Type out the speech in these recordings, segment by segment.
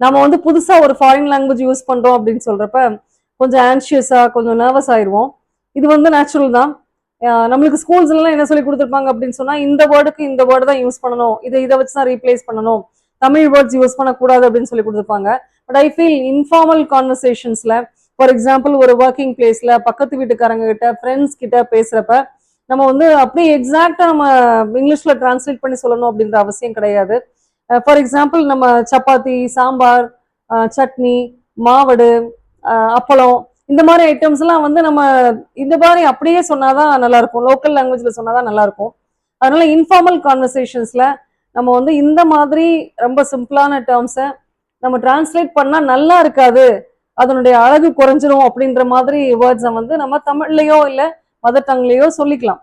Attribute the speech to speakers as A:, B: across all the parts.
A: நம்ம வந்து புதுசா ஒரு ஃபாரின் லாங்குவேஜ் யூஸ் பண்றோம் அப்படின்னு சொல்றப்ப கொஞ்சம் ஆன்ஷியஸா கொஞ்சம் நர்வஸ் ஆயிடுவோம். இது வந்து நேச்சுரல் தான். நம்மளுக்கு ஸ்கூல்ஸ்லாம் என்ன சொல்லி கொடுத்துருப்பாங்க அப்படின்னு சொன்னா இந்த வேர்டுக்கு இந்த வேர்டு தான் யூஸ் பண்ணணும், இதை வச்சு தான் ரீப்ளேஸ் பண்ணணும், தமிழ் வேர்ட்ஸ் யூஸ் பண்ணக்கூடாது அப்படின்னு சொல்லி கொடுத்துருப்பாங்க. பட் ஐ ஃபீல் இன்ஃபார்மல் கான்வர்சேஷன்ஸ்ல, ஃபார் எக்ஸாம்பிள் ஒரு ஒர்க்கிங் பிளேஸ்ல பக்கத்து வீட்டுக்காரங்க கிட்ட ஃப்ரெண்ட்ஸ் கிட்ட பேசுறப்ப நம்ம வந்து அப்படியே எக்ஸாக்டா நம்ம இங்கிலீஷ்ல டிரான்ஸ்லேட் பண்ணி சொல்லணும் அப்படின்ற அவசியம் கிடையாது. ஃபார் எக்ஸாம்பிள் நம்ம சப்பாத்தி, சாம்பார், சட்னி, மாவடு, அப்பளம், இந்த மாதிரி ஐட்டம்ஸ் எல்லாம் வந்து நம்ம இந்த மாதிரி அப்படியே சொன்னாதான் நல்லா இருக்கும், லோக்கல் லாங்குவேஜ்ல சொன்னாதான் நல்லா இருக்கும். அதனால இன்ஃபார்மல் கான்வர்சேஷன்ஸ்ல நம்ம வந்து இந்த மாதிரி ரொம்ப சிம்பிளான டேர்ம்ஸை நம்ம டிரான்ஸ்லேட் பண்ணா நல்லா இருக்காது, அதனுடைய அழகு குறைஞ்சிரும் அப்படின்ற மாதிரி வேர்ட்ஸை வந்து நம்ம தமிழ்லயோ இல்ல மதர் டங்லயோ சொல்லிக்கலாம்.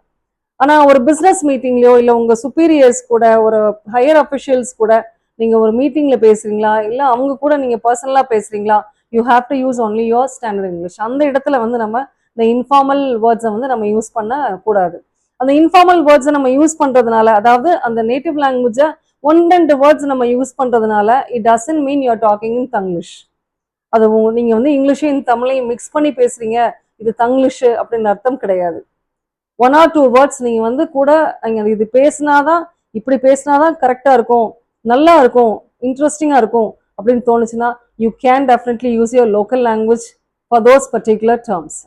A: ஆனா ஒரு பிசினஸ் மீட்டிங்லயோ இல்ல உங்க சுப்பீரியர்ஸ் கூட, ஒரு ஹையர் அபிஷியல்ஸ் கூட நீங்க ஒரு மீட்டிங்ல பேசுறீங்களா, இல்ல அவங்க கூட நீங்க பர்சனலா பேசுறீங்களா, you have to use only your standard English. அந்த இடத்துல வந்து நம்ம இந்த இன்ஃபார்மல் வேர்ட்ஸை வந்து நம்ம யூஸ் பண்ண கூடாது. அந்த இன்ஃபார்மல் வேர்ட்ஸை நம்ம யூஸ் பண்றதுனால, அதாவது அந்த நேட்டிவ் லாங்குவேஜை ஒன் ரெண்டு வேர்ட்ஸ் நம்ம யூஸ் பண்றதுனால it doesn't mean you are talking இன் தங்கிலீஷ். அது நீங்க வந்து இங்கிலீஷையும் தமிழையும் மிக்ஸ் பண்ணி பேசுறீங்க, இது தங்கிலீஷ் அப்படின்னு அர்த்தம் கிடையாது. ஒன் ஆர் டூ வேர்ட்ஸ் நீங்க வந்து கூட இது பேசினாதான், இப்படி பேசினாதான் கரெக்டா இருக்கும், நல்லா இருக்கும், இன்ட்ரெஸ்டிங்கா இருக்கும் அப்படின்னு தோணுச்சுன்னா you can definitely use your local language for those particular terms.